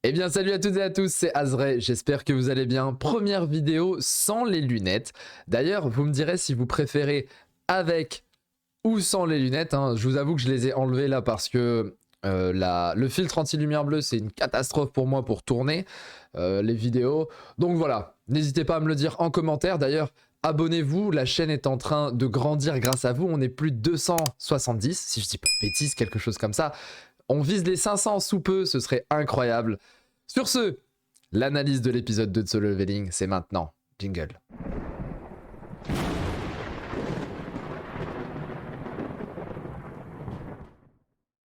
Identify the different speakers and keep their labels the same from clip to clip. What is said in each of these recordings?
Speaker 1: Eh bien salut à toutes et à tous, c'est Azray, j'espère que vous allez bien. Première vidéo sans les lunettes. D'ailleurs, vous me direz si vous préférez avec ou sans les lunettes. Hein. Je vous avoue que je les ai enlevées là parce que le filtre anti-lumière bleue, c'est une catastrophe pour moi pour tourner les vidéos. Donc voilà, n'hésitez pas à me le dire en commentaire. D'ailleurs, abonnez-vous, la chaîne est en train de grandir grâce à vous. On est plus de 270, si je dis pas de bêtises, quelque chose comme ça. On vise les 500 sous peu, ce serait incroyable. Sur ce, l'analyse de l'épisode 2 de Solo Leveling, c'est maintenant. Jingle.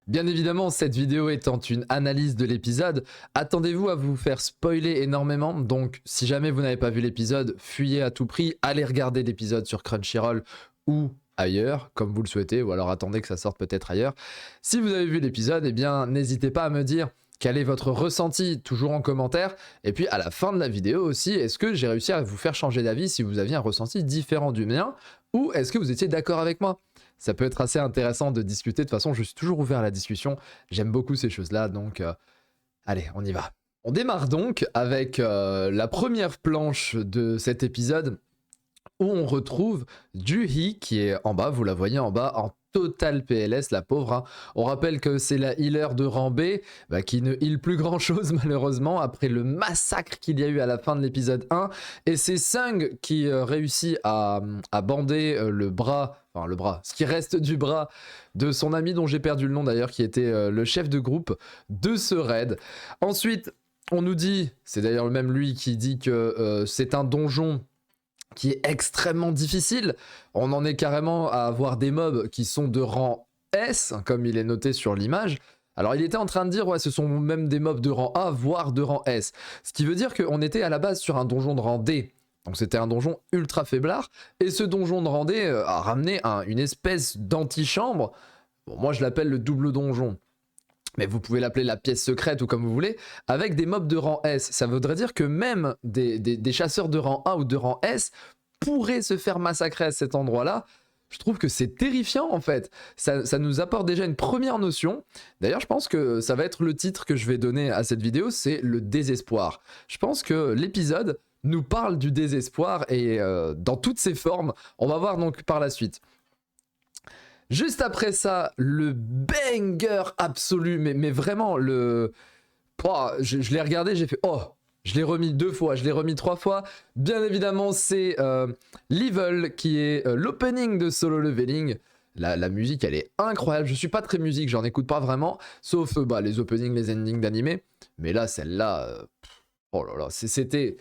Speaker 1: Bien évidemment, cette vidéo étant une analyse de l'épisode, attendez-vous à vous faire spoiler énormément, donc si jamais vous n'avez pas vu l'épisode, fuyez à tout prix, allez regarder l'épisode sur Crunchyroll ou ailleurs, comme vous le souhaitez, ou alors attendez que ça sorte peut-être ailleurs. Si vous avez vu l'épisode, eh bien n'hésitez pas à me dire quel est votre ressenti, toujours en commentaire, et puis à la fin de la vidéo aussi, est-ce que j'ai réussi à vous faire changer d'avis si vous aviez un ressenti différent du mien, ou est-ce que vous étiez d'accord avec moi? Ça peut être assez intéressant de discuter. De toute façon, je suis toujours ouvert à la discussion. J'aime beaucoup ces choses-là, donc allez, on y va. On démarre donc avec la première planche de cet épisode où on retrouve Juhi qui est en bas, vous la voyez en bas, en total PLS, la pauvre. Hein. On rappelle que c'est la healer de rang B qui ne heal plus grand chose malheureusement après le massacre qu'il y a eu à la fin de l'épisode 1. Et c'est Sung qui réussit à bander le bras, ce qui reste du bras de son ami dont j'ai perdu le nom d'ailleurs, qui était le chef de groupe de ce raid. Ensuite, on nous dit, c'est d'ailleurs même lui qui dit que c'est un donjon qui est extrêmement difficile. On en est carrément à avoir des mobs qui sont de rang S, comme il est noté sur l'image. Alors il était en train de dire, ouais, ce sont même des mobs de rang A, voire de rang S. Ce qui veut dire qu'on était à la base sur un donjon de rang D. Donc c'était un donjon ultra faiblard. Et ce donjon de rang D a ramené une espèce d'antichambre. Bon, moi je l'appelle le double donjon. Mais vous pouvez l'appeler la pièce secrète ou comme vous voulez, avec des mobs de rang S. Ça voudrait dire que même des chasseurs de rang A ou de rang S pourraient se faire massacrer à cet endroit-là. Je trouve que c'est terrifiant en fait. Ça nous apporte déjà une première notion. D'ailleurs, je pense que ça va être le titre que je vais donner à cette vidéo, c'est le désespoir. Je pense que l'épisode nous parle du désespoir et dans toutes ses formes. On va voir donc par la suite. Juste après ça, le banger absolu, mais vraiment, je l'ai regardé, j'ai fait « Oh !» Je l'ai remis 2 fois, je l'ai remis 3 fois. Bien évidemment, c'est Level qui est l'opening de Solo Leveling. La musique, elle est incroyable. Je suis pas très musique, j'en écoute pas vraiment, sauf les openings, les endings d'animé. Mais là, celle-là, oh là là, c'était...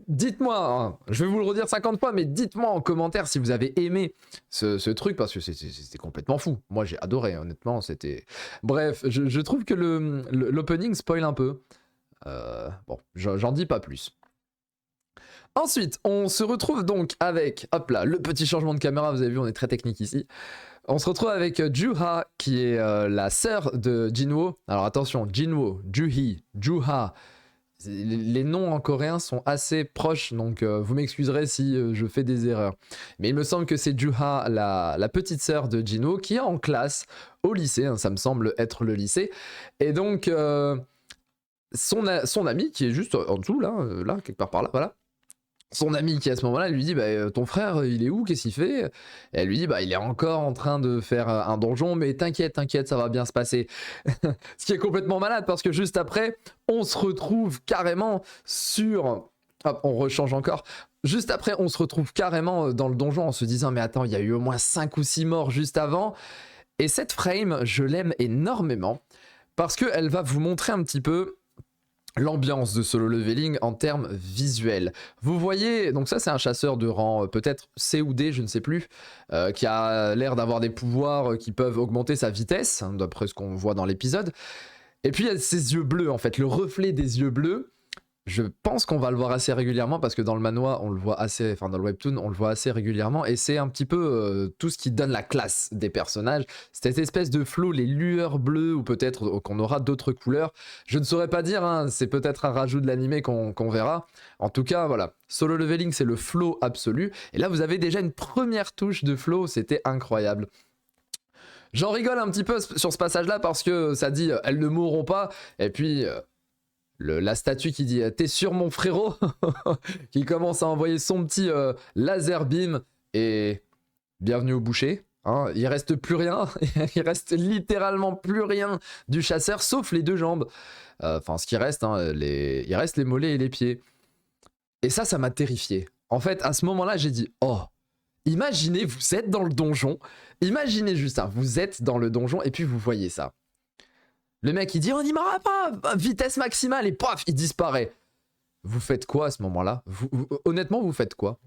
Speaker 1: Dites-moi, hein, je vais vous le redire 50 fois, mais dites-moi en commentaire si vous avez aimé ce truc, parce que c'était complètement fou. Moi, j'ai adoré, honnêtement, c'était... Bref, je trouve que l'opening spoil un peu. Bon, j'en dis pas plus. Ensuite, on se retrouve donc avec, hop là, le petit changement de caméra, vous avez vu, on est très technique ici. On se retrouve avec Juha, qui est la sœur de Jinwoo. Alors attention, Jinwoo, Juhi, Juha... Les noms en coréen sont assez proches, donc vous m'excuserez si je fais des erreurs. Mais il me semble que c'est Juha, la petite sœur de Jinwoo, qui est en classe au lycée, hein, ça me semble être le lycée. Et donc, son ami, qui est juste en dessous, là, quelque part par là, voilà. Son ami qui à ce moment-là lui dit ton frère il est où, qu'est-ce qu'il fait? Et elle lui dit il est encore en train de faire un donjon, mais t'inquiète, ça va bien se passer. Ce qui est complètement malade parce que juste après on se retrouve carrément sur... Hop, on rechange encore. Juste après on se retrouve carrément dans le donjon en se disant mais attends, il y a eu au moins 5 ou 6 morts juste avant. Et cette frame je l'aime énormément parce qu'elle va vous montrer un petit peu l'ambiance de Solo Leveling en termes visuels. Vous voyez, donc ça c'est un chasseur de rang peut-être C ou D, je ne sais plus, qui a l'air d'avoir des pouvoirs qui peuvent augmenter sa vitesse, hein, d'après ce qu'on voit dans l'épisode. Et puis il y a ses yeux bleus en fait, le reflet des yeux bleus. Je pense qu'on va le voir assez régulièrement parce que dans le manhwa, on le voit assez, enfin dans le webtoon, on le voit assez régulièrement et c'est un petit peu tout ce qui donne la classe des personnages. Cette espèce de flow, les lueurs bleues ou peut-être qu'on aura d'autres couleurs. Je ne saurais pas dire, hein, c'est peut-être un rajout de l'animé qu'on verra. En tout cas, voilà, Solo Leveling, c'est le flow absolu. Et là, vous avez déjà une première touche de flow, c'était incroyable. J'en rigole un petit peu sur ce passage-là parce que ça dit « elles ne mourront pas » et puis... la statue qui dit t'es sûr mon frérot, qui commence à envoyer son petit laser beam et bienvenue au boucher. Hein, il reste plus rien, il reste littéralement plus rien du chasseur sauf les deux jambes. Enfin ce qui reste, hein, il reste les mollets et les pieds. Et ça m'a terrifié. En fait à ce moment-là j'ai dit oh, imaginez vous êtes dans le donjon, imaginez juste ça, vous êtes dans le donjon et puis vous voyez ça. Le mec il dit on n'y m'aura pas, vitesse maximale et paf il disparaît. Vous faites quoi à ce moment-là? Honnêtement vous faites quoi?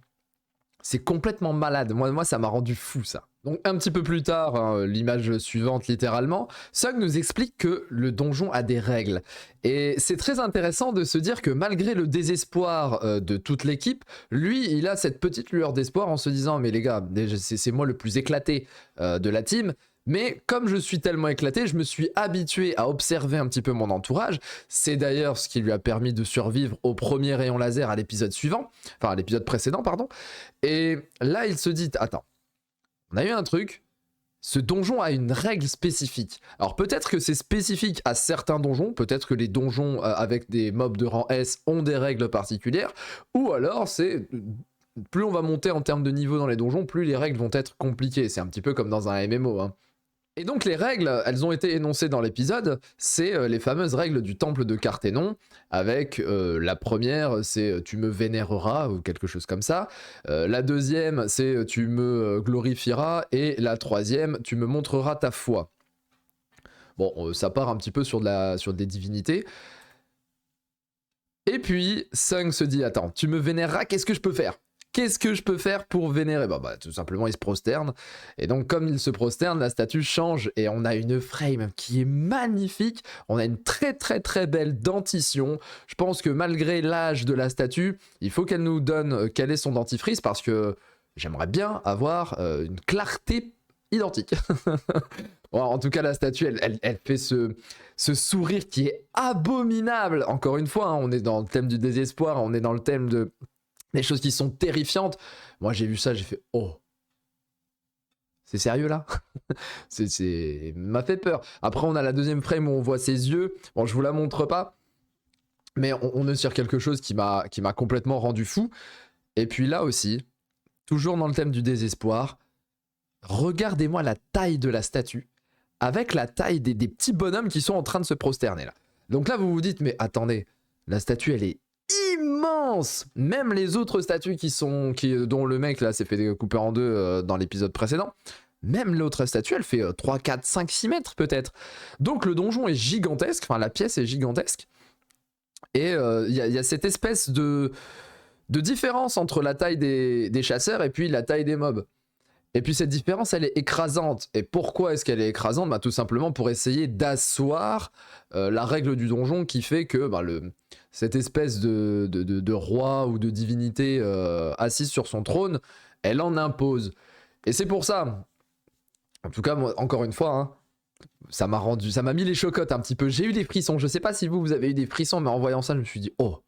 Speaker 1: C'est complètement malade. Moi, ça m'a rendu fou, ça. Donc, un petit peu plus tard, hein, l'image suivante, littéralement, Sung nous explique que le donjon a des règles. Et c'est très intéressant de se dire que malgré le désespoir de toute l'équipe, lui, il a cette petite lueur d'espoir en se disant « Mais les gars, c'est moi le plus éclaté de la team. » Mais comme je suis tellement éclaté, je me suis habitué à observer un petit peu mon entourage. C'est d'ailleurs ce qui lui a permis de survivre au premier rayon laser à l'épisode suivant. Enfin, à l'épisode précédent, pardon. Et là, il se dit, attends, on a eu un truc, ce donjon a une règle spécifique. Alors peut-être que c'est spécifique à certains donjons, peut-être que les donjons avec des mobs de rang S ont des règles particulières, ou alors c'est... Plus on va monter en termes de niveau dans les donjons, plus les règles vont être compliquées. C'est un petit peu comme dans un MMO, hein. Et donc les règles, elles ont été énoncées dans l'épisode, c'est les fameuses règles du temple de Carthénon, avec la première, c'est tu me vénéreras, ou quelque chose comme ça, la deuxième, c'est tu me glorifieras, et la troisième, tu me montreras ta foi. Bon, ça part un petit peu sur des divinités. Et puis, Sung se dit, attends, tu me vénéreras, qu'est-ce que je peux faire ? Qu'est-ce que je peux faire pour vénérer ? Bah, tout simplement, il se prosterne. Et donc, comme il se prosterne, la statue change. Et on a une frame qui est magnifique. On a une très, très, très belle dentition. Je pense que malgré l'âge de la statue, il faut qu'elle nous donne quel est son dentifrice. Parce que j'aimerais bien avoir une clarté identique. Bon, en tout cas, la statue, elle fait ce sourire qui est abominable. Encore une fois, hein, on est dans le thème du désespoir. On est dans le thème de... des choses qui sont terrifiantes. Moi, j'ai vu ça, j'ai fait « Oh, c'est sérieux là ?» C'est m'a fait peur. Après, on a la deuxième frame où on voit ses yeux. Bon, je vous la montre pas. Mais on est sur quelque chose qui m'a complètement rendu fou. Et puis là aussi, toujours dans le thème du désespoir, regardez-moi la taille de la statue avec la taille des petits bonhommes qui sont en train de se prosterner là. Donc là, vous vous dites « Mais attendez, la statue, elle est immense !» Même les autres statues dont le mec là s'est fait couper en deux dans l'épisode précédent, même l'autre statue elle fait 3, 4, 5, 6 mètres peut-être. Donc le donjon est gigantesque, enfin la pièce est gigantesque. Et y a cette espèce de différence entre la taille des chasseurs et puis la taille des mobs. Et puis cette différence, elle est écrasante. Et pourquoi est-ce qu'elle est écrasante ? Bah, tout simplement pour essayer d'asseoir la règle du donjon qui fait que cette espèce de roi ou de divinité assise sur son trône, elle en impose. Et c'est pour ça, en tout cas, moi, encore une fois, hein, ça m'a mis les chocottes un petit peu. J'ai eu des frissons. Je sais pas si vous avez eu des frissons, mais en voyant ça, je me suis dit, oh,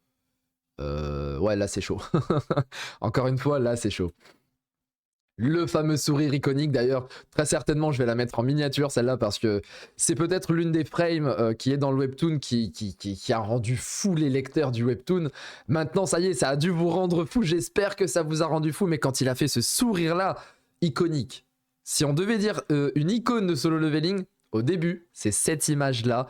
Speaker 1: ouais, là c'est chaud. Encore une fois, là c'est chaud. Le fameux sourire iconique, d'ailleurs, très certainement je vais la mettre en miniature celle-là parce que c'est peut-être l'une des frames qui est dans le webtoon qui a rendu fou les lecteurs du webtoon. Maintenant ça y est, ça a dû vous rendre fou, j'espère que ça vous a rendu fou, mais quand il a fait ce sourire-là, iconique. Si on devait dire une icône de Solo Leveling, au début, c'est cette image-là.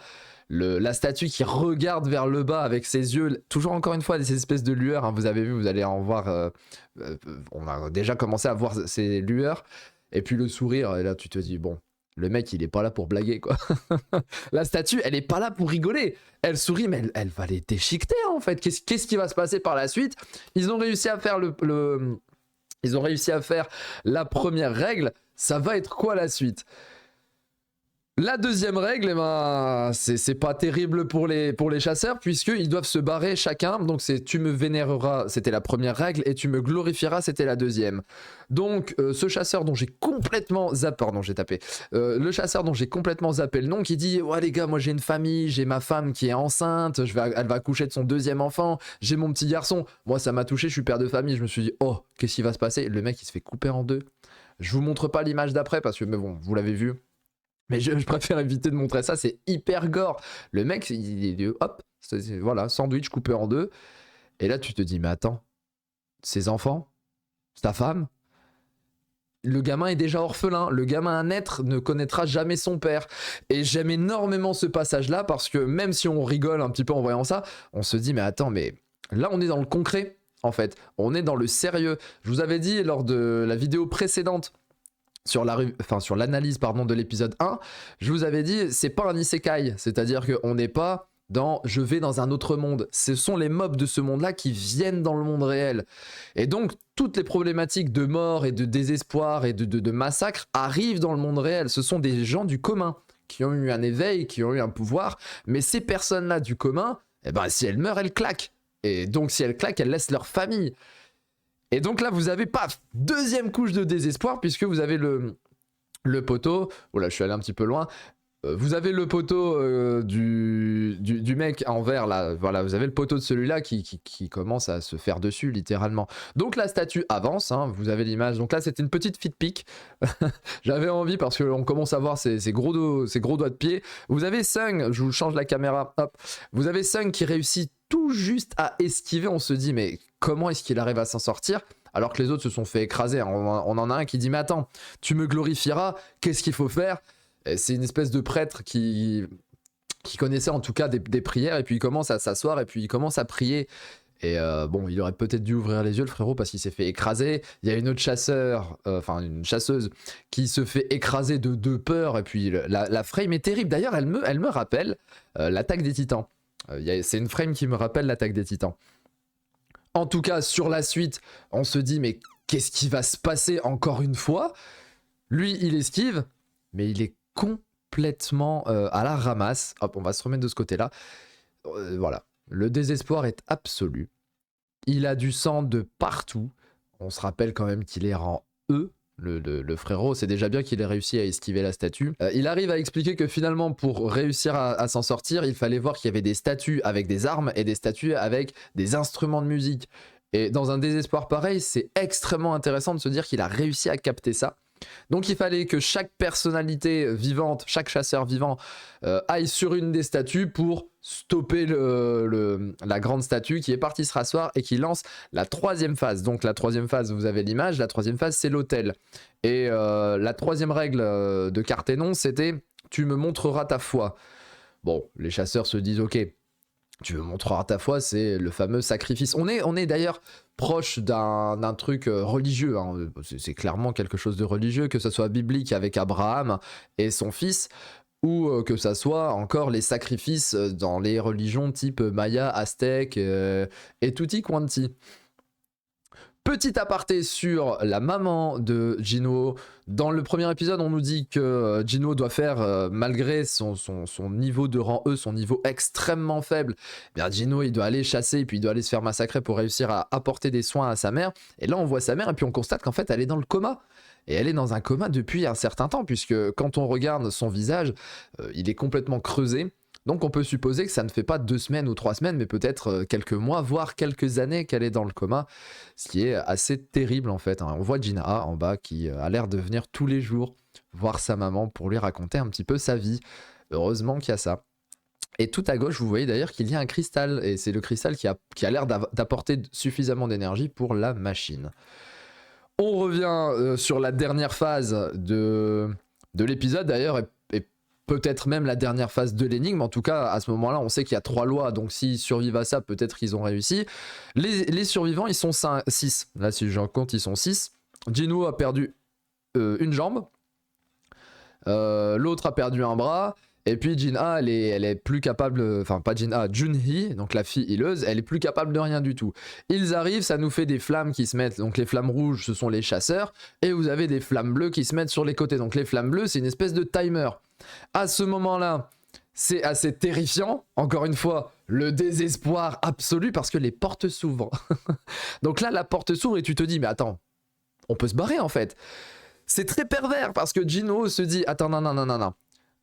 Speaker 1: La statue qui regarde vers le bas avec ses yeux, toujours encore une fois des espèces de lueurs, hein, vous avez vu, vous allez en voir, on a déjà commencé à voir ces lueurs, et puis le sourire, et là tu te dis, bon, le mec il est pas là pour blaguer quoi. La statue elle est pas là pour rigoler, elle sourit mais elle va les déchiqueter en fait, qu'est-ce qui va se passer par la suite? Ils ont réussi à faire ils ont réussi à faire la première règle, ça va être quoi la suite? La deuxième règle, eh ben, c'est pas terrible pour les chasseurs puisqu'ils doivent se barrer chacun. Donc c'est tu me vénéreras, c'était la première règle, et tu me glorifieras, c'était la deuxième. Donc ce chasseur dont j'ai complètement zappé, pardon j'ai tapé, le chasseur dont j'ai complètement zappé le nom qui dit ouais les gars moi j'ai une famille, j'ai ma femme qui est enceinte, elle va accoucher de son deuxième enfant, j'ai mon petit garçon. Moi ça m'a touché, je suis père de famille, je me suis dit oh qu'est-ce qui va se passer? Le mec il se fait couper en deux. Je vous montre pas l'image d'après parce que mais bon vous l'avez vu. Mais je préfère éviter de montrer ça, c'est hyper gore. Le mec, hop, Voilà, sandwich coupé en deux. Et là, tu te dis, mais attends, ses enfants, sa femme, le gamin est déjà orphelin. Le gamin à naître ne connaîtra jamais son père. Et j'aime énormément ce passage-là parce que même si on rigole un petit peu en voyant ça, on se dit, mais attends, mais là, on est dans le concret, en fait. On est dans le sérieux. Je vous avais dit lors de la vidéo précédente, sur l'analyse de l'épisode 1, je vous avais dit, c'est pas un isekai. C'est-à-dire qu'on n'est pas dans je vais dans un autre monde. Ce sont les mobs de ce monde-là qui viennent dans le monde réel. Et donc, toutes les problématiques de mort et de désespoir et de massacre arrivent dans le monde réel. Ce sont des gens du commun qui ont eu un éveil, qui ont eu un pouvoir. Mais ces personnes-là du commun, eh ben, si elles meurent, elles claquent. Et donc, si elles claquent, elles laissent leur famille. Et donc là, vous avez, paf, deuxième couche de désespoir, puisque vous avez le poteau. Oh là, je suis allé un petit peu loin. Vous avez le poteau du mec en vert, là. Voilà, vous avez le poteau de celui-là qui commence à se faire dessus, littéralement. Donc la statue avance, hein, vous avez l'image. Donc là, c'était une petite feed pic. J'avais envie parce qu'on commence à voir ces gros doigts de pied. Vous avez Sung, je vous change la caméra, hop. Vous avez Sung qui réussit tout juste à esquiver. On se dit, mais comment est-ce qu'il arrive à s'en sortir alors que les autres se sont fait écraser? On en a un qui dit, mais attends, tu me glorifieras, qu'est-ce qu'il faut faire? C'est une espèce de prêtre qui connaissait en tout cas des prières, et puis il commence à s'asseoir et puis il commence à prier. Et bon, il aurait peut-être dû ouvrir les yeux, le frérot, parce qu'il s'est fait écraser. Il y a une autre une chasseuse qui se fait écraser de peur. Et puis la frame est terrible. D'ailleurs, elle me rappelle l'attaque des Titans. C'est une frame qui me rappelle l'attaque des Titans. En tout cas, sur la suite, on se dit, mais qu'est-ce qui va se passer encore une fois? Lui, il esquive, mais il est complètement à la ramasse. Hop, on va se remettre de ce côté-là. Voilà. Le désespoir est absolu. Il a du sang de partout. On se rappelle quand même qu'il est rang E. Le frérot, c'est déjà bien qu'il ait réussi à esquiver la statue. Il arrive à expliquer que finalement, pour réussir à s'en sortir, il fallait voir qu'il y avait des statues avec des armes et des statues avec des instruments de musique. Et dans un désespoir pareil, c'est extrêmement intéressant de se dire qu'il a réussi à capter ça. Donc il fallait que chaque personnalité vivante, chaque chasseur vivant aille sur une des statues pour stopper la grande statue qui est partie se rasseoir et qui lance la troisième phase. Donc la troisième phase, vous avez l'image, la troisième phase c'est l'autel. Et la troisième règle de Carthénon, c'était « tu me montreras ta foi ». Bon, les chasseurs se disent « ok, tu me montreras ta foi », c'est le fameux sacrifice. On est d'ailleurs proche d'un truc religieux, hein. C'est clairement quelque chose de religieux, que ce soit biblique avec Abraham et son fils, ou que ça soit encore les sacrifices dans les religions type Maya, Aztèque et tutti quanti. Petit aparté sur la maman de Jinwoo. Dans le premier épisode, on nous dit que Jinwoo doit faire, malgré son niveau de rang E, son niveau extrêmement faible, eh bien Jinwoo il doit aller chasser et puis il doit aller se faire massacrer pour réussir à apporter des soins à sa mère. Et là on voit sa mère et puis on constate qu'en fait elle est dans le coma. Et elle est dans un coma depuis un certain temps, puisque quand on regarde son visage, il est complètement creusé. Donc on peut supposer que ça ne fait pas 2 semaines ou 3 semaines, mais peut-être quelques mois, voire quelques années qu'elle est dans le coma, ce qui est assez terrible en fait. On voit Jinha en bas qui a l'air de venir tous les jours voir sa maman pour lui raconter un petit peu sa vie. Heureusement qu'il y a ça. Et tout à gauche, vous voyez d'ailleurs qu'il y a un cristal, et c'est le cristal qui a l'air d'apporter suffisamment d'énergie pour la machine. On revient sur la dernière phase de l'épisode d'ailleurs, et peut-être même la dernière phase de l'énigme. En tout cas, à ce moment-là, on sait qu'il y a 3 lois, donc s'ils survivent à ça, peut-être qu'ils ont réussi. Les survivants, ils sont 6. Là, si j'en compte, ils sont 6. Jinwoo a perdu une jambe. L'autre a perdu un bras. Et puis Jinha, elle est plus capable, enfin pas Jinha, Junhee, donc la fille hileuse, elle est plus capable de rien du tout. Ils arrivent, ça nous fait des flammes qui se mettent, donc les flammes rouges ce sont les chasseurs, et vous avez des flammes bleues qui se mettent sur les côtés. Donc les flammes bleues c'est une espèce de timer. À ce moment-là, c'est assez terrifiant, encore une fois, le désespoir absolu parce que les portes s'ouvrent. Donc là la porte s'ouvre et tu te dis mais attends, on peut se barrer en fait. C'est très pervers parce que Jinwoo se dit attends non.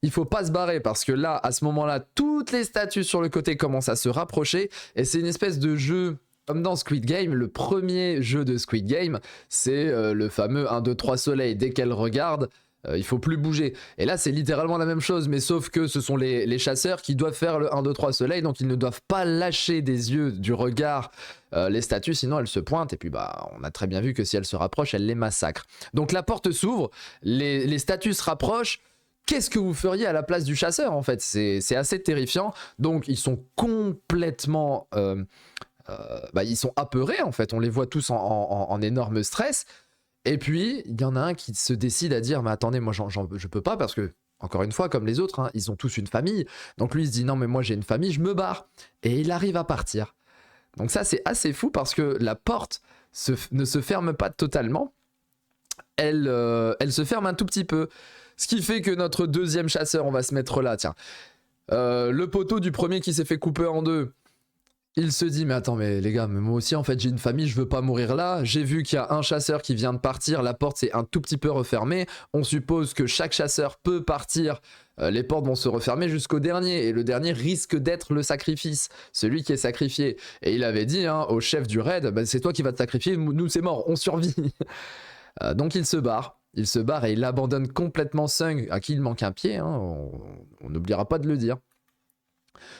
Speaker 1: Il faut pas se barrer parce que là, à ce moment-là, toutes les statues sur le côté commencent à se rapprocher et c'est une espèce de jeu comme dans Squid Game. Le premier jeu de Squid Game, c'est le fameux 1, 2, 3 soleil. Dès qu'elle regarde, Il faut plus bouger. Et là, c'est littéralement la même chose, mais sauf que ce sont les chasseurs qui doivent faire le 1, 2, 3 soleil, donc ils ne doivent pas lâcher des yeux, du regard, les statues, sinon elles se pointent, et puis bah, on a très bien vu que si elles se rapprochent, elles les massacrent. Donc la porte s'ouvre, les statues se rapprochent. Qu'est-ce que vous feriez à la place du chasseur, en fait? C'est assez terrifiant. Donc ils sont complètement... ils sont apeurés, en fait. On les voit tous en énorme stress. Et puis, il y en a un qui se décide à dire « Mais attendez, moi, je peux pas parce que, encore une fois, comme les autres, hein, ils ont tous une famille. » Donc lui, il se dit « Non, mais moi, j'ai une famille, je me barre. » Et il arrive à partir. Donc ça, c'est assez fou parce que la porte ne se ferme pas totalement. Elle se ferme un tout petit peu. Ce qui fait que notre deuxième chasseur, on va se mettre là, tiens. Le poteau du premier qui s'est fait couper en deux. Il se dit, mais attends, mais les gars, mais moi aussi, en fait, j'ai une famille, je veux pas mourir là. J'ai vu qu'il y a un chasseur qui vient de partir, la porte s'est un tout petit peu refermée. On suppose que chaque chasseur peut partir, les portes vont se refermer jusqu'au dernier. Et le dernier risque d'être le sacrifice, celui qui est sacrifié. Et il avait dit hein, au chef du raid, bah, c'est toi qui vas te sacrifier, nous c'est mort, on survit. Donc il se barre. Il se barre et il abandonne complètement Sung, à qui il manque un pied, hein, on n'oubliera pas de le dire.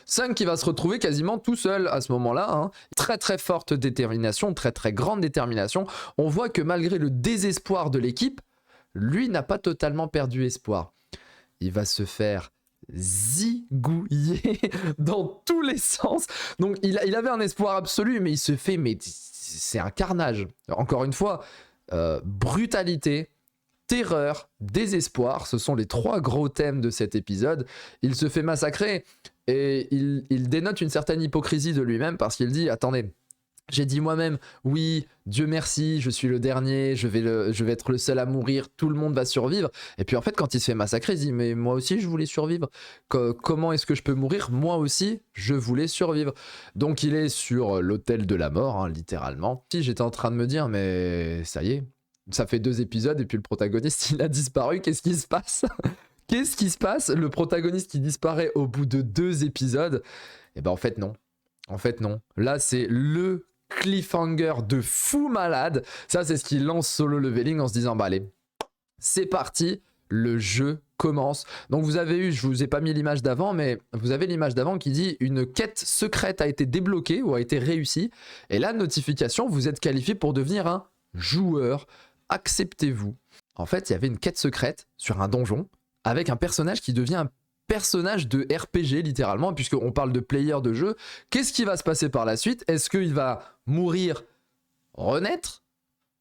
Speaker 1: Sung qui va se retrouver quasiment tout seul à ce moment-là, hein. Très très forte détermination, très très grande détermination. On voit que malgré le désespoir de l'équipe, lui n'a pas totalement perdu espoir. Il va se faire zigouiller dans tous les sens. Donc il avait un espoir absolu, mais il se fait, mais c'est un carnage. Encore une fois, brutalité, terreur, désespoir, ce sont les trois gros thèmes de cet épisode. Il se fait massacrer et il dénote une certaine hypocrisie de lui-même parce qu'il dit « Attendez, j'ai dit moi-même, oui, Dieu merci, je suis le dernier, je vais être le seul à mourir, tout le monde va survivre. » Et puis en fait, quand il se fait massacrer, il dit « Mais moi aussi, je voulais survivre. Comment est-ce que je peux mourir? Moi aussi, je voulais survivre. » Donc il est sur l'autel de la mort, hein, littéralement. Si j'étais en train de me dire « Mais ça y est, ça fait 2 épisodes et puis le protagoniste, il a disparu, qu'est-ce qui se passe ?» Qu'est-ce qui se passe? Le protagoniste qui disparaît au bout de 2 épisodes? Et ben en fait non. En fait non. Là c'est le cliffhanger de fou malade. Ça c'est ce qui lance Solo Leveling en se disant bah allez, c'est parti, le jeu commence. Donc vous avez eu, je vous ai pas mis l'image d'avant, mais vous avez l'image d'avant qui dit une quête secrète a été débloquée ou a été réussie. Et la notification, vous êtes qualifié pour devenir un joueur. Acceptez-vous. En fait, il y avait une quête secrète sur un donjon avec un personnage qui devient un personnage de RPG littéralement, puisqu'on parle de player de jeu. Qu'est-ce qui va se passer par la suite? Est-ce qu'il va mourir, renaître?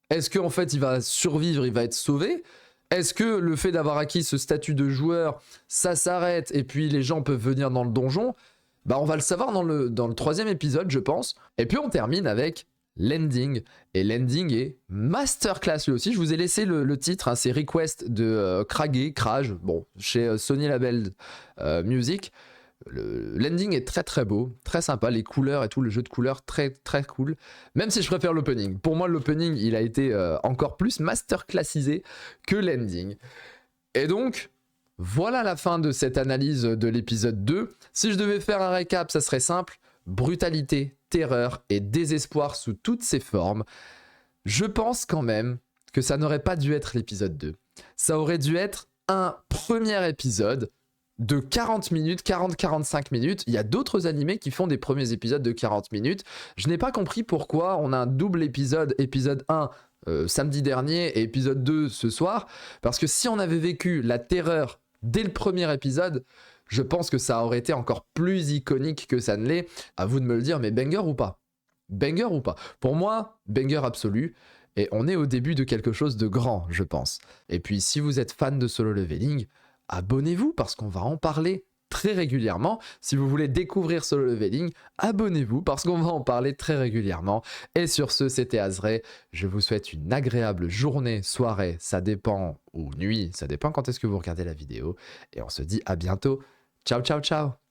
Speaker 1: Est-ce qu'en fait il va survivre, il va être sauvé? Est-ce que le fait d'avoir acquis ce statut de joueur, ça s'arrête et puis les gens peuvent venir dans le donjon? Bah on va le savoir dans le 3e épisode je pense. Et puis on termine avec l'ending, et l'ending est masterclass lui aussi. Je vous ai laissé le titre, hein, c'est Request de Krage, bon, chez Sony Label Music. L'ending est très très beau, très sympa, les couleurs et tout, le jeu de couleurs très très cool, même si je préfère l'opening. Pour moi l'opening il a été encore plus masterclassisé que l'ending. Et donc voilà la fin de cette analyse de l'épisode 2. Si je devais faire un récap, ça serait simple: brutalité, terreur et désespoir sous toutes ses formes. Je pense quand même que ça n'aurait pas dû être l'épisode 2. Ça aurait dû être un premier épisode de 40 minutes, 40-45 minutes. Il y a d'autres animés qui font des premiers épisodes de 40 minutes. Je n'ai pas compris pourquoi on a un double épisode, épisode 1 samedi dernier et épisode 2 ce soir. Parce que si on avait vécu la terreur dès le premier épisode, je pense que ça aurait été encore plus iconique que ça ne l'est. À vous de me le dire, mais banger ou pas? Banger ou pas? Pour moi, banger absolu. Et on est au début de quelque chose de grand, je pense. Et puis, si vous êtes fan de Solo Leveling, abonnez-vous parce qu'on va en parler très régulièrement. Si vous voulez découvrir Solo Leveling, abonnez-vous parce qu'on va en parler très régulièrement. Et sur ce, c'était Azray. Je vous souhaite une agréable journée, soirée, ça dépend, ou nuit, ça dépend quand est-ce que vous regardez la vidéo. Et on se dit à bientôt. Ciao, ciao, ciao.